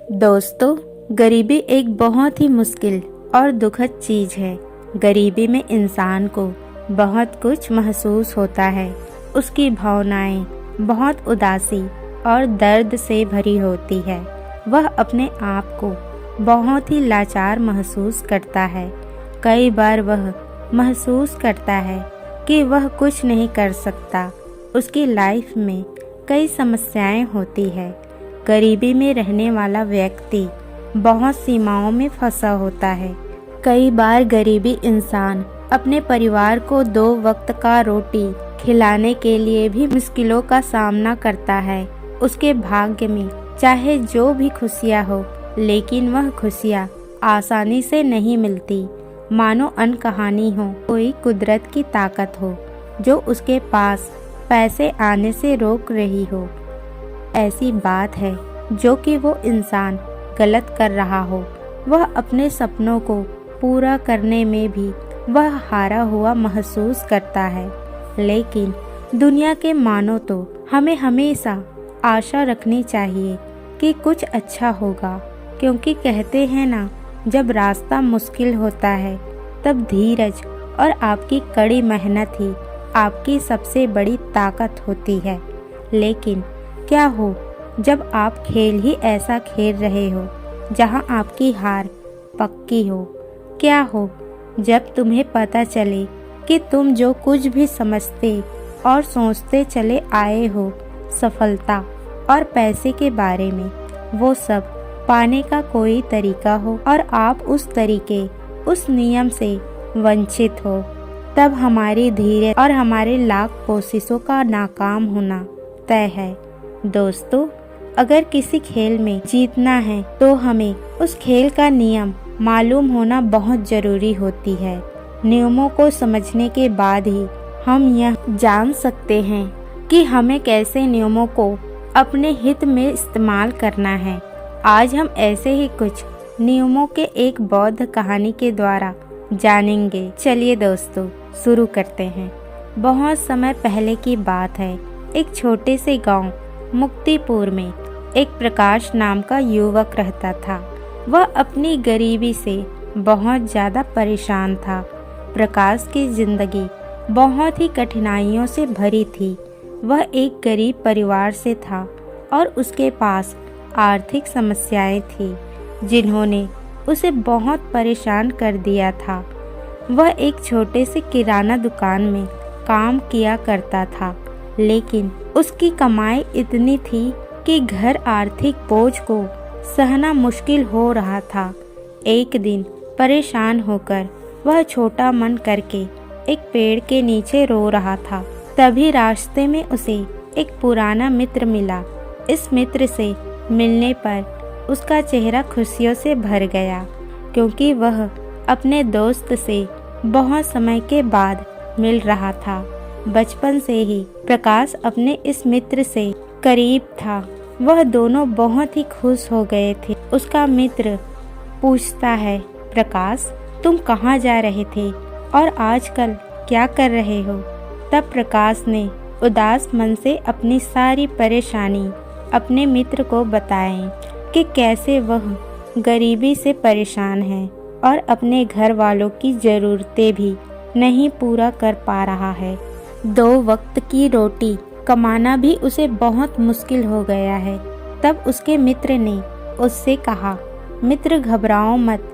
दोस्तों, गरीबी एक बहुत ही मुश्किल और दुखद चीज है। गरीबी में इंसान को बहुत कुछ महसूस होता है। उसकी भावनाएं बहुत उदासी और दर्द से भरी होती है। वह अपने आप को बहुत ही लाचार महसूस करता है। कई बार वह महसूस करता है कि वह कुछ नहीं कर सकता। उसकी लाइफ में कई समस्याएं होती है। गरीबी में रहने वाला व्यक्ति बहुत सीमाओं में फंसा होता है। कई बार गरीबी इंसान अपने परिवार को 2 वक्त का रोटी खिलाने के लिए भी मुश्किलों का सामना करता है। उसके भाग्य में चाहे जो भी खुशियां हो, लेकिन वह खुशियां आसानी से नहीं मिलती। मानो अनकहानी हो, कोई कुदरत की ताकत हो जो उसके पास पैसे आने से रोक रही हो। ऐसी बात है जो कि वो इंसान गलत कर रहा हो। वह अपने सपनों को पूरा करने में भी वह हारा हुआ महसूस करता है। लेकिन दुनिया के मानो तो हमें हमेशा आशा रखनी चाहिए कि कुछ अच्छा होगा, क्योंकि कहते हैं ना, जब रास्ता मुश्किल होता है तब धीरज और आपकी कड़ी मेहनत ही आपकी सबसे बड़ी ताकत होती है। लेकिन क्या हो जब आप खेल ही ऐसा खेल रहे हो जहां आपकी हार पक्की हो? क्या हो जब तुम्हें पता चले कि तुम जो कुछ भी समझते और सोचते चले आए हो सफलता और पैसे के बारे में, वो सब पाने का कोई तरीका हो और आप उस तरीके, उस नियम से वंचित हो? तब हमारी धीरज और हमारे लाख कोशिशों का नाकाम होना तय है। दोस्तों, अगर किसी खेल में जीतना है तो हमें उस खेल का नियम मालूम होना बहुत जरूरी होती है। नियमों को समझने के बाद ही हम यह जान सकते हैं कि हमें कैसे नियमों को अपने हित में इस्तेमाल करना है। आज हम ऐसे ही कुछ नियमों के एक बौद्ध कहानी के द्वारा जानेंगे। चलिए दोस्तों, शुरू करते हैं। बहुत समय पहले की बात है। एक छोटे से गांव मुक्तिपुर में एक प्रकाश नाम का युवक रहता था। वह अपनी गरीबी से बहुत ज़्यादा परेशान था। प्रकाश की जिंदगी बहुत ही कठिनाइयों से भरी थी। वह एक गरीब परिवार से था और उसके पास आर्थिक समस्याएं थी जिन्होंने उसे बहुत परेशान कर दिया था। वह एक छोटे से किराना दुकान में काम किया करता था, लेकिन उसकी कमाई इतनी थी कि घर आर्थिक बोझ को सहना मुश्किल हो रहा था। एक दिन परेशान होकर वह छोटा मन करके एक पेड़ के नीचे रो रहा था। तभी रास्ते में उसे एक पुराना मित्र मिला। इस मित्र से मिलने पर उसका चेहरा खुशियों से भर गया, क्योंकि वह अपने दोस्त से बहुत समय के बाद मिल रहा था। बचपन से ही प्रकाश अपने इस मित्र से करीब था। वह दोनों बहुत ही खुश हो गए थे। उसका मित्र पूछता है, प्रकाश, तुम कहाँ जा रहे थे और आजकल क्या कर रहे हो? तब प्रकाश ने उदास मन से अपनी सारी परेशानी अपने मित्र को बताई कि कैसे वह गरीबी से परेशान है और अपने घर वालों की ज़रूरतें भी नहीं पूरा कर पा रहा है। 2 वक्त की रोटी कमाना भी उसे बहुत मुश्किल हो गया है। तब उसके मित्र ने उससे कहा, मित्र घबराओ मत,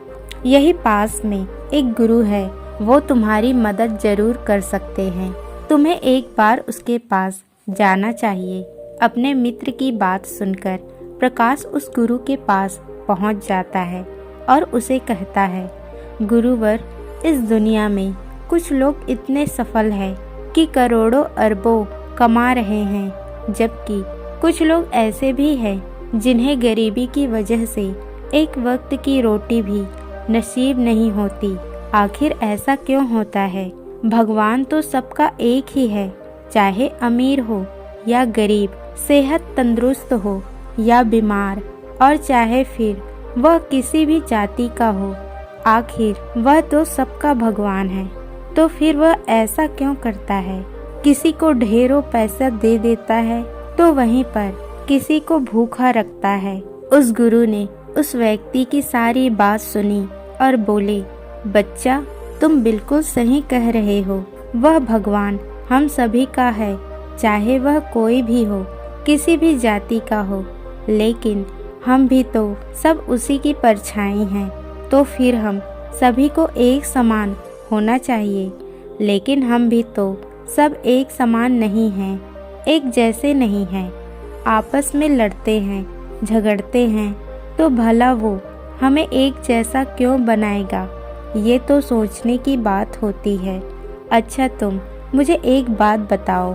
यही पास में एक गुरु है, वो तुम्हारी मदद जरूर कर सकते हैं। तुम्हें एक बार उसके पास जाना चाहिए। अपने मित्र की बात सुनकर प्रकाश उस गुरु के पास पहुंच जाता है और उसे कहता है, गुरुवर, इस दुनिया में कुछ लोग इतने सफल हैं कि करोड़ों अरबों कमा रहे हैं, जबकि कुछ लोग ऐसे भी हैं जिन्हें गरीबी की वजह से एक वक्त की रोटी भी नसीब नहीं होती। आखिर ऐसा क्यों होता है? भगवान तो सबका एक ही है, चाहे अमीर हो या गरीब, सेहत तंदुरुस्त हो या बीमार, और चाहे फिर वह किसी भी जाति का हो। आखिर वह तो सबका भगवान है। तो फिर वह ऐसा क्यों करता है? किसी को ढेरों पैसा दे देता है तो वहीं पर किसी को भूखा रखता है। उस गुरु ने उस व्यक्ति की सारी बात सुनी और बोले, बच्चा, तुम बिल्कुल सही कह रहे हो। वह भगवान हम सभी का है, चाहे वह कोई भी हो, किसी भी जाति का हो, लेकिन हम भी तो सब उसी की परछाई हैं। तो फिर हम सभी को एक समान होना चाहिए। लेकिन हम भी तो सब एक समान नहीं हैं, एक जैसे नहीं हैं। आपस में लड़ते हैं, झगड़ते हैं, तो भला वो हमें एक जैसा क्यों बनाएगा? ये तो सोचने की बात होती है। अच्छा, तुम मुझे एक बात बताओ।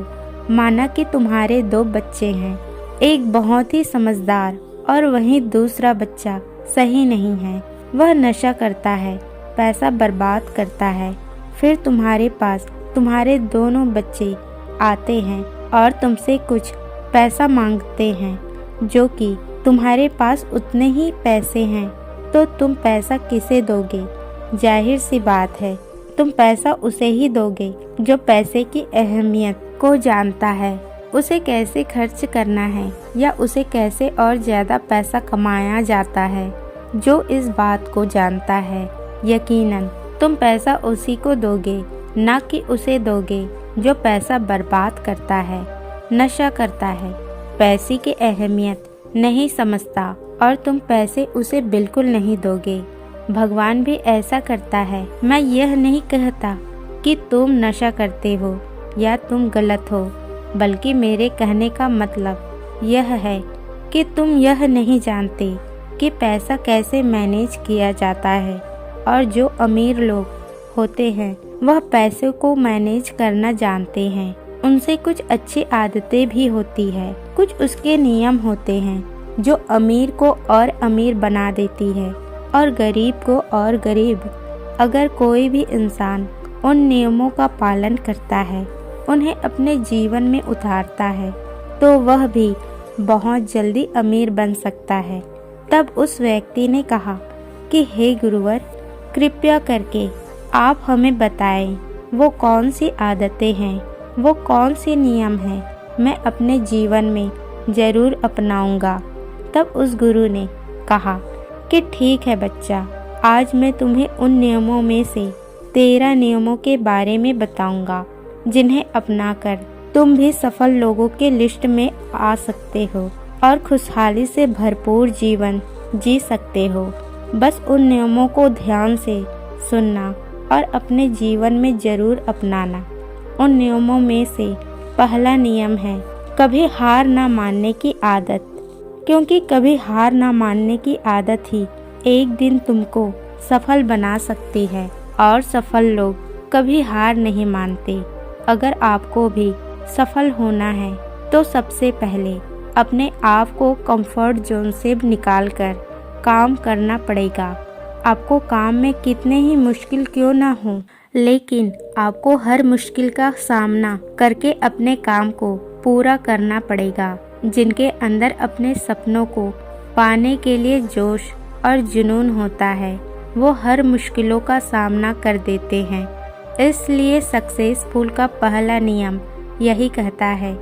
माना कि तुम्हारे 2 बच्चे हैं, एक बहुत ही समझदार और वहीं दूसरा बच्चा सही नहीं है। वह नशा करता है, पैसा बर्बाद करता है। फिर तुम्हारे पास तुम्हारे दोनों बच्चे आते हैं और तुमसे कुछ पैसा मांगते हैं, जो कि तुम्हारे पास उतने ही पैसे हैं, तो तुम पैसा किसे दोगे? जाहिर सी बात है, तुम पैसा उसे ही दोगे जो पैसे की अहमियत को जानता है, उसे कैसे खर्च करना है या उसे कैसे और ज़्यादा पैसा कमाया जाता है, जो इस बात को जानता है। यकीनन तुम पैसा उसी को दोगे, ना कि उसे दोगे जो पैसा बर्बाद करता है, नशा करता है, पैसे की अहमियत नहीं समझता, और तुम पैसे उसे बिल्कुल नहीं दोगे। भगवान भी ऐसा करता है। मैं यह नहीं कहता कि तुम नशा करते हो या तुम गलत हो, बल्कि मेरे कहने का मतलब यह है कि तुम यह नहीं जानते कि पैसा कैसे मैनेज किया जाता है, और जो अमीर लोग होते हैं वह पैसे को मैनेज करना जानते हैं। उनसे कुछ अच्छी आदतें भी होती है, कुछ उसके नियम होते हैं जो अमीर को और अमीर बना देती है और गरीब को और गरीब। अगर कोई भी इंसान उन नियमों का पालन करता है, उन्हें अपने जीवन में उतारता है, तो वह भी बहुत जल्दी अमीर बन सकता है। तब उस व्यक्ति ने कहा कि हे गुरुवर, कृपया करके आप हमें बताएं, वो कौन सी आदतें हैं, वो कौन से नियम हैं, मैं अपने जीवन में ज़रूर अपनाऊंगा। तब उस गुरु ने कहा कि ठीक है बच्चा, आज मैं तुम्हें उन नियमों में से 13 नियमों के बारे में बताऊंगा, जिन्हें अपनाकर तुम भी सफल लोगों के लिस्ट में आ सकते हो और खुशहाली से भरपूर जीवन जी सकते हो। बस उन नियमों को ध्यान से सुनना और अपने जीवन में ज़रूर अपनाना। उन नियमों में से पहला नियम है कभी हार ना मानने की आदत, क्योंकि कभी हार ना मानने की आदत ही एक दिन तुमको सफल बना सकती है, और सफल लोग कभी हार नहीं मानते। अगर आपको भी सफल होना है तो सबसे पहले अपने आप को कंफर्ट जोन से निकालकर काम करना पड़ेगा। आपको काम में कितने ही मुश्किल क्यों ना हो, लेकिन आपको हर मुश्किल का सामना करके अपने काम को पूरा करना पड़ेगा। जिनके अंदर अपने सपनों को पाने के लिए जोश और जुनून होता है, वो हर मुश्किलों का सामना कर देते हैं। इसलिए सक्सेसफुल का पहला नियम यही कहता है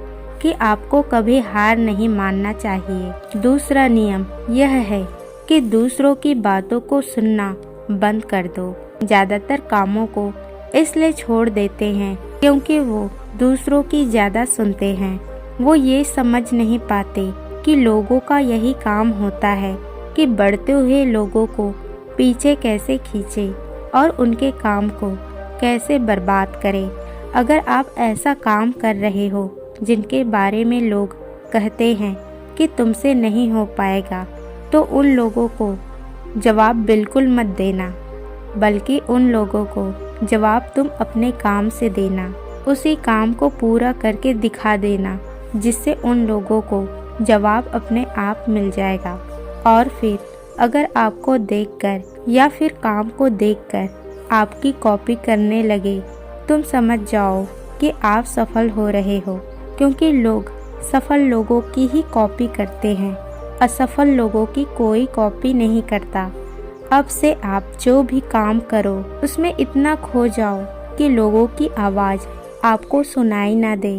कि आपको कभी हार नहीं मानना चाहिए। दूसरा नियम यह है कि दूसरों की बातों को सुनना बंद कर दो। ज़्यादातर कामों को इसलिए छोड़ देते हैं क्योंकि वो दूसरों की ज़्यादा सुनते हैं। वो ये समझ नहीं पाते कि लोगों का यही काम होता है कि बढ़ते हुए लोगों को पीछे कैसे खींचे और उनके काम को कैसे बर्बाद करे। अगर आप ऐसा काम कर रहे हो जिनके बारे में लोग कहते हैं कि तुमसे नहीं हो पाएगा, तो उन लोगों को जवाब बिल्कुल मत देना, बल्कि उन लोगों को जवाब तुम अपने काम से देना। उसी काम को पूरा करके दिखा देना, जिससे उन लोगों को जवाब अपने आप मिल जाएगा। और फिर अगर आपको देखकर या फिर काम को देखकर आपकी कॉपी करने लगे, तुम समझ जाओ कि आप सफल हो रहे हो, क्योंकि लोग सफल लोगों की ही कॉपी करते हैं, असफल लोगों की कोई कॉपी नहीं करता। अब से आप जो भी काम करो उसमें इतना खो जाओ कि लोगों की आवाज़ आपको सुनाई ना दे।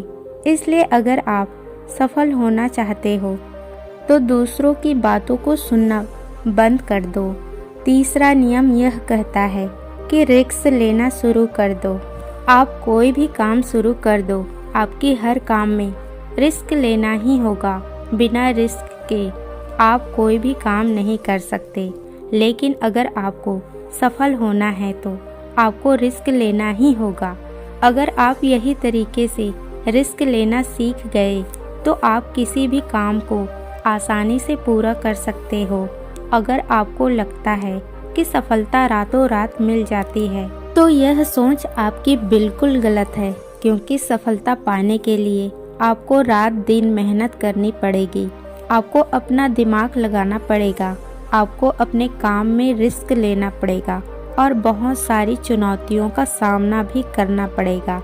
इसलिए अगर आप सफल होना चाहते हो तो दूसरों की बातों को सुनना बंद कर दो। तीसरा नियम यह कहता है कि रिस्क लेना शुरू कर दो। आप कोई भी काम शुरू कर दो, आपकी हर काम में रिस्क लेना ही होगा। बिना रिस्क के आप कोई भी काम नहीं कर सकते। लेकिन अगर आपको सफल होना है तो आपको रिस्क लेना ही होगा। अगर आप यही तरीके से रिस्क लेना सीख गए तो आप किसी भी काम को आसानी से पूरा कर सकते हो। अगर आपको लगता है कि सफलता रातों रात मिल जाती है तो यह सोच आपकी बिल्कुल गलत है, क्योंकि सफलता पाने के लिए आपको रात दिन मेहनत करनी पड़ेगी। आपको अपना दिमाग लगाना पड़ेगा, आपको अपने काम में रिस्क लेना पड़ेगा और बहुत सारी चुनौतियों का सामना भी करना पड़ेगा।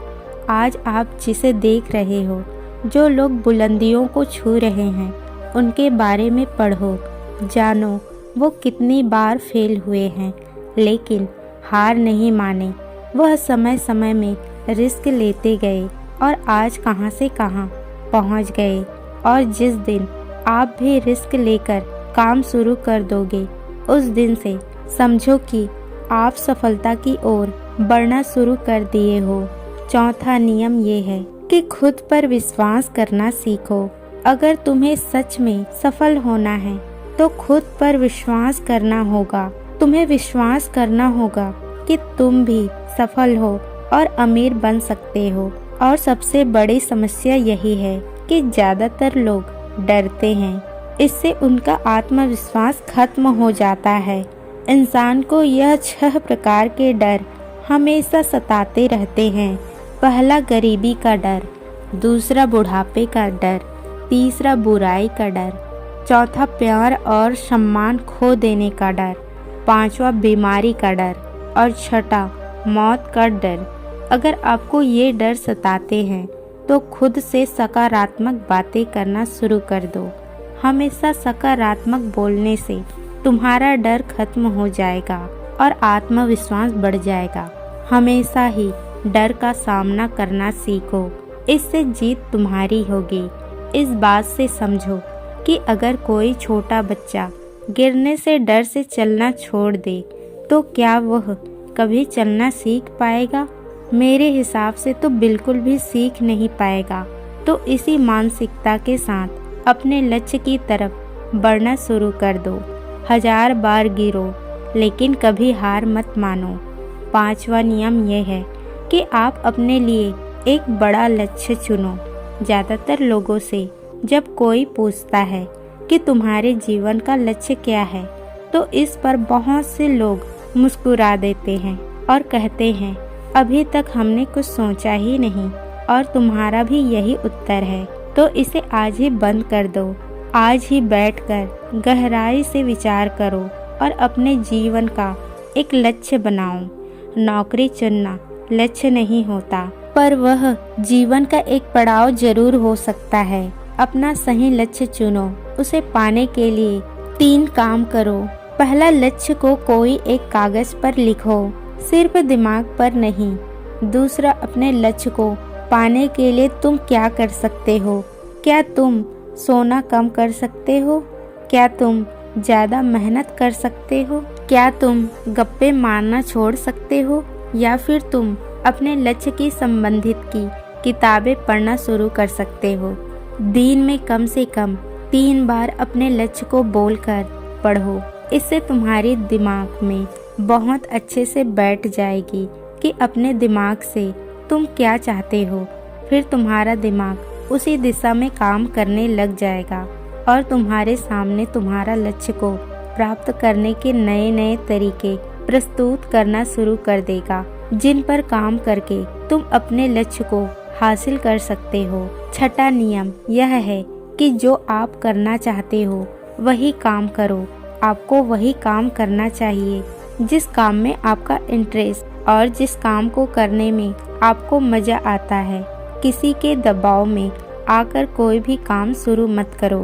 आज आप जिसे देख रहे हो, जो लोग बुलंदियों को छू रहे हैं, उनके बारे में पढ़ो, जानो वो कितनी बार फेल हुए हैं, लेकिन हार नहीं माने। वह समय समय में रिस्क लेते गए और आज कहां से कहां पहुंच गए। और जिस दिन आप भी रिस्क लेकर काम शुरू कर दोगे, उस दिन से समझो कि आप सफलता की ओर बढ़ना शुरू कर दिए हो। चौथा नियम ये है कि खुद पर विश्वास करना सीखो। अगर तुम्हें सच में सफल होना है तो खुद पर विश्वास करना होगा। तुम्हें विश्वास करना होगा कि तुम भी सफल हो और अमीर बन सकते हो। और सबसे बड़ी समस्या यही है कि ज्यादातर लोग डरते हैं, इससे उनका आत्मविश्वास खत्म हो जाता है। इंसान को यह 6 प्रकार के डर हमेशा सताते रहते हैं। पहला गरीबी का डर, दूसरा बुढ़ापे का डर, तीसरा बुराई का डर, चौथा प्यार और सम्मान खो देने का डर, पांचवा बीमारी का डर और छठा मौत का डर। अगर आपको ये डर सताते हैं तो खुद से सकारात्मक बातें करना शुरू कर दो। हमेशा सकारात्मक बोलने से तुम्हारा डर खत्म हो जाएगा और आत्मविश्वास बढ़ जाएगा। हमेशा ही डर का सामना करना सीखो, इससे जीत तुम्हारी होगी। इस बात से समझो कि अगर कोई छोटा बच्चा गिरने से डर से चलना छोड़ दे तो क्या वह कभी चलना सीख पाएगा? मेरे हिसाब से तो बिल्कुल भी सीख नहीं पाएगा। तो इसी मानसिकता के साथ अपने लक्ष्य की तरफ बढ़ना शुरू कर दो। 1000 बार गिरो लेकिन कभी हार मत मानो। पांचवा नियम यह है कि आप अपने लिए एक बड़ा लक्ष्य चुनो। ज़्यादातर लोगों से जब कोई पूछता है कि तुम्हारे जीवन का लक्ष्य क्या है, तो इस पर बहुत से लोग मुस्कुरा देते हैं और कहते हैं अभी तक हमने कुछ सोचा ही नहीं। और तुम्हारा भी यही उत्तर है तो इसे आज ही बंद कर दो। आज ही बैठकर गहराई से विचार करो और अपने जीवन का एक लक्ष्य बनाओ। नौकरी चुनना लक्ष्य नहीं होता, पर वह जीवन का एक पड़ाव जरूर हो सकता है। अपना सही लक्ष्य चुनो, उसे पाने के लिए 3 काम करो। पहला, लक्ष्य को कोई एक कागज पर लिखो, सिर्फ दिमाग पर नहीं। दूसरा, अपने लक्ष्य को पाने के लिए तुम क्या कर सकते हो? क्या तुम सोना कम कर सकते हो? क्या तुम ज़्यादा मेहनत कर सकते हो? क्या तुम गप्पे मारना छोड़ सकते हो? या फिर तुम अपने लक्ष्य की संबंधित की किताबें पढ़ना शुरू कर सकते हो। दिन में कम से कम 3 बार अपने लक्ष्य को बोलकर पढ़ो। इससे तुम्हारे दिमाग में बहुत अच्छे से बैठ जाएगी कि अपने दिमाग से तुम क्या चाहते हो। फिर तुम्हारा दिमाग उसी दिशा में काम करने लग जाएगा और तुम्हारे सामने तुम्हारा लक्ष्य को प्राप्त करने के नए नए तरीके प्रस्तुत करना शुरू कर देगा, जिन पर काम करके तुम अपने लक्ष्य को हासिल कर सकते हो। छठा नियम यह है कि जो आप करना चाहते हो वही काम करो। आपको वही काम करना चाहिए जिस काम में आपका इंटरेस्ट और जिस काम को करने में आपको मजा आता है। किसी के दबाव में आकर कोई भी काम शुरू मत करो।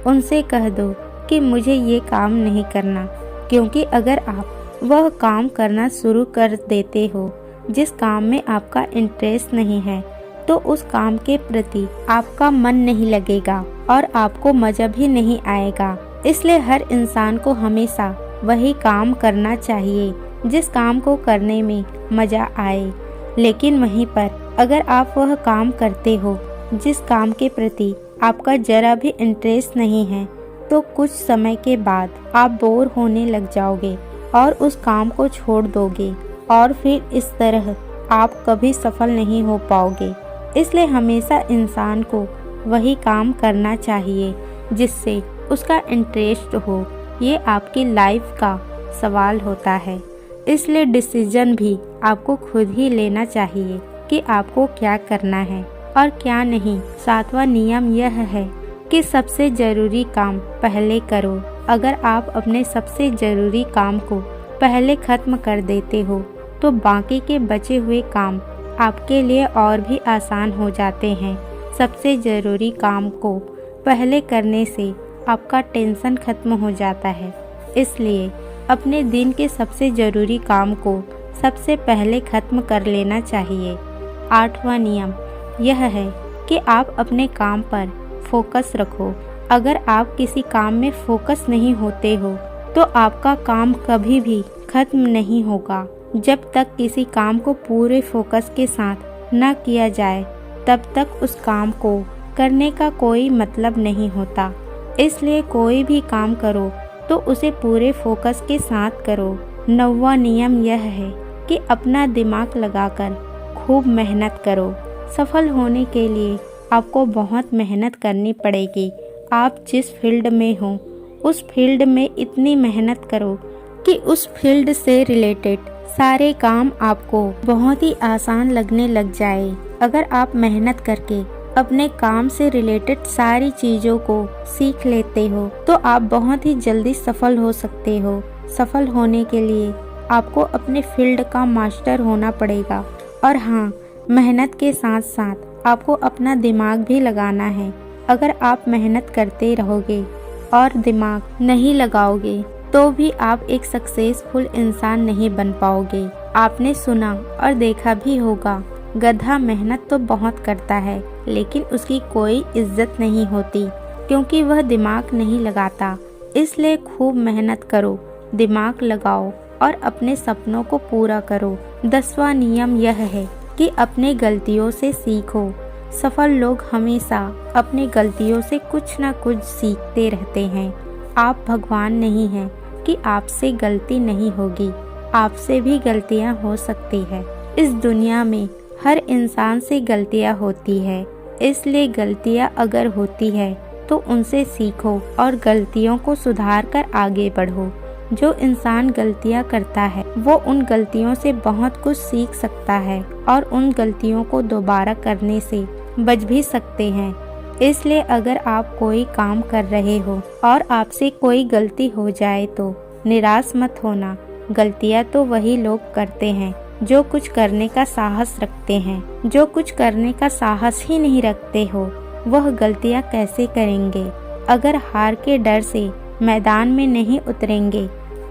उनसे कह दो कि मुझे ये काम नहीं करना, क्योंकि अगर आप वह काम करना शुरू कर देते हो जिस काम में आपका इंटरेस्ट नहीं है, तो उस काम के प्रति आपका मन नहीं लगेगा और आपको मजा भी नहीं आएगा। इसलिए हर इंसान को हमेशा वही काम करना चाहिए जिस काम को करने में मज़ा आए। लेकिन वहीं पर अगर आप वह काम करते हो जिस काम के प्रति आपका जरा भी इंटरेस्ट नहीं है, तो कुछ समय के बाद आप बोर होने लग जाओगे और उस काम को छोड़ दोगे और फिर इस तरह आप कभी सफल नहीं हो पाओगे। इसलिए हमेशा इंसान को वही काम करना चाहिए जिससे उसका इंटरेस्ट हो। ये आपकी लाइफ का सवाल होता है। इसलिए डिसीजन भी आपको खुद ही लेना चाहिए कि आपको क्या करना है और क्या नहीं। 7वां नियम यह है कि सबसे ज़रूरी काम पहले करो। अगर आप अपने सबसे ज़रूरी काम को पहले ख़त्म कर देते हो तो बाकी के बचे हुए काम आपके लिए और भी आसान हो जाते हैं। सबसे ज़रूरी काम को पहले करने से आपका टेंशन ख़त्म हो जाता है। इसलिए अपने दिन के सबसे ज़रूरी काम को सबसे पहले ख़त्म कर लेना चाहिए। 8वां नियम यह है कि आप अपने काम पर फोकस रखो। अगर आप किसी काम में फोकस नहीं होते हो तो आपका काम कभी भी ख़त्म नहीं होगा। जब तक किसी काम को पूरे फोकस के साथ न किया जाए तब तक उस काम को करने का कोई मतलब नहीं होता। इसलिए कोई भी काम करो तो उसे पूरे फोकस के साथ करो। 9वां नियम यह है कि अपना दिमाग लगाकर खूब मेहनत करो। सफल होने के लिए आपको बहुत मेहनत करनी पड़ेगी। आप जिस फील्ड में हो उस फील्ड में इतनी मेहनत करो कि उस फील्ड से रिलेटेड सारे काम आपको बहुत ही आसान लगने लग जाए। अगर आप मेहनत करके अपने काम से रिलेटेड सारी चीज़ों को सीख लेते हो तो आप बहुत ही जल्दी सफल हो सकते हो। सफल होने के लिए आपको अपने फील्ड का मास्टर होना पड़ेगा। और हाँ, मेहनत के साथ साथ आपको अपना दिमाग भी लगाना है। अगर आप मेहनत करते रहोगे और दिमाग नहीं लगाओगे तो भी आप एक सक्सेसफुल इंसान नहीं बन पाओगे। आपने सुना और देखा भी होगा, गधा मेहनत तो बहुत करता है लेकिन उसकी कोई इज्जत नहीं होती क्योंकि वह दिमाग नहीं लगाता। इसलिए खूब मेहनत करो, दिमाग लगाओ और अपने सपनों को पूरा करो। 10वां नियम यह है कि अपने गलतियों से सीखो। सफल लोग हमेशा अपनी गलतियों से कुछ ना कुछ सीखते रहते हैं। आप भगवान नहीं हैं कि आपसे गलती नहीं होगी, आपसे भी गलतियां हो सकती है। इस दुनिया में हर इंसान से गलतियां होती है। इसलिए गलतियां अगर होती है तो उनसे सीखो और गलतियों को सुधार कर आगे बढ़ो। जो इंसान गलतियां करता है वो उन गलतियों से बहुत कुछ सीख सकता है और उन गलतियों को दोबारा करने से बच भी सकते हैं। इसलिए अगर आप कोई काम कर रहे हो और आपसे कोई गलती हो जाए तो निराश मत होना। गलतियां तो वही लोग करते हैं जो कुछ करने का साहस रखते हैं। जो कुछ करने का साहस ही नहीं रखते हो वह गलतियां कैसे करेंगे। अगर हार के डर से मैदान में नहीं उतरेंगे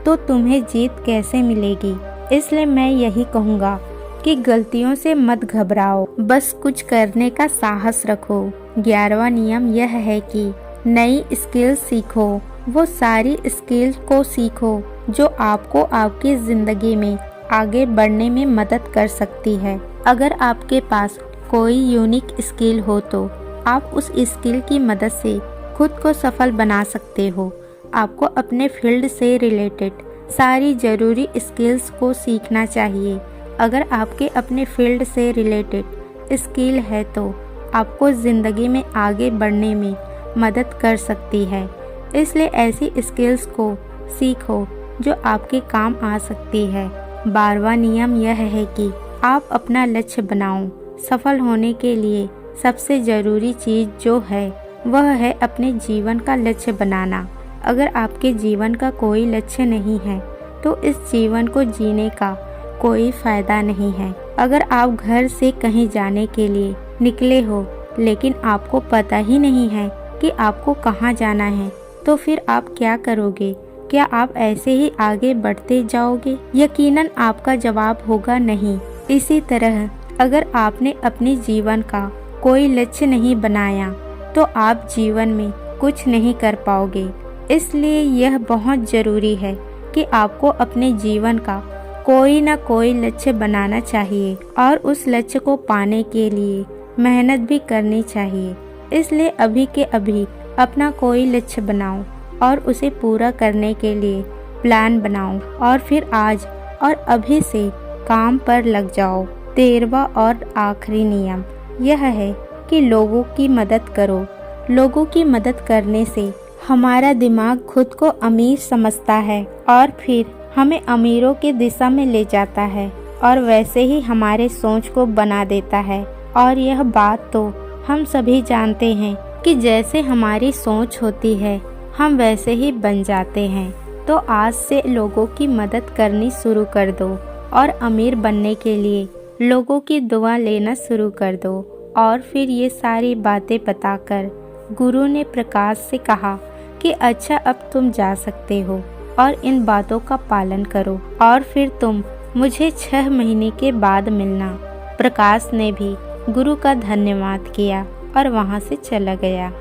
तो तुम्हें जीत कैसे मिलेगी। इसलिए मैं यही कहूँगा कि गलतियों से मत घबराओ, बस कुछ करने का साहस रखो। 11वां नियम यह है कि नई स्किल्स सीखो। वो सारी स्किल्स को सीखो जो आपको आपकी ज़िंदगी में आगे बढ़ने में मदद कर सकती है। अगर आपके पास कोई यूनिक स्किल हो तो आप उस स्किल की मदद से खुद को सफल बना सकते हो। आपको अपने फील्ड से रिलेटेड सारी ज़रूरी स्किल्स को सीखना चाहिए। अगर आपके अपने फील्ड से रिलेटेड स्किल है तो आपको ज़िंदगी में आगे बढ़ने में मदद कर सकती है। इसलिए ऐसी स्किल्स को सीखो जो आपके काम आ सकती है। 12वां नियम यह है कि आप अपना लक्ष्य बनाओ। सफल होने के लिए सबसे ज़रूरी चीज़ जो है वह है अपने जीवन का लक्ष्य बनाना। अगर आपके जीवन का कोई लक्ष्य नहीं है तो इस जीवन को जीने का कोई फ़ायदा नहीं है। अगर आप घर से कहीं जाने के लिए निकले हो लेकिन आपको पता ही नहीं है कि आपको कहाँ जाना है तो फिर आप क्या करोगे? क्या आप ऐसे ही आगे बढ़ते जाओगे? यकीनन आपका जवाब होगा नहीं। इसी तरह अगर आपने अपने जीवन का कोई लक्ष्य नहीं बनाया तो आप जीवन में कुछ नहीं कर पाओगे। इसलिए यह बहुत ज़रूरी है कि आपको अपने जीवन का कोई ना कोई लक्ष्य बनाना चाहिए और उस लक्ष्य को पाने के लिए मेहनत भी करनी चाहिए। इसलिए अभी के अभी अपना कोई लक्ष्य बनाओ और उसे पूरा करने के लिए प्लान बनाओ और फिर आज और अभी से काम पर लग जाओ। 13वां और आखिरी नियम यह है कि लोगों की मदद करो। लोगों की मदद करने से हमारा दिमाग खुद को अमीर समझता है और फिर हमें अमीरों की दिशा में ले जाता है और वैसे ही हमारे सोच को बना देता है। और यह बात तो हम सभी जानते हैं कि जैसे हमारी सोच होती है हम वैसे ही बन जाते हैं। तो आज से लोगों की मदद करनी शुरू कर दो और अमीर बनने के लिए लोगों की दुआ लेना शुरू कर दो। और फिर ये सारी बातें बताकर गुरु ने प्रकाश से कहा कि अच्छा अब तुम जा सकते हो और इन बातों का पालन करो और फिर तुम मुझे 6 महीने के बाद मिलना। प्रकाश ने भी गुरु का धन्यवाद किया और वहाँ से चला गया।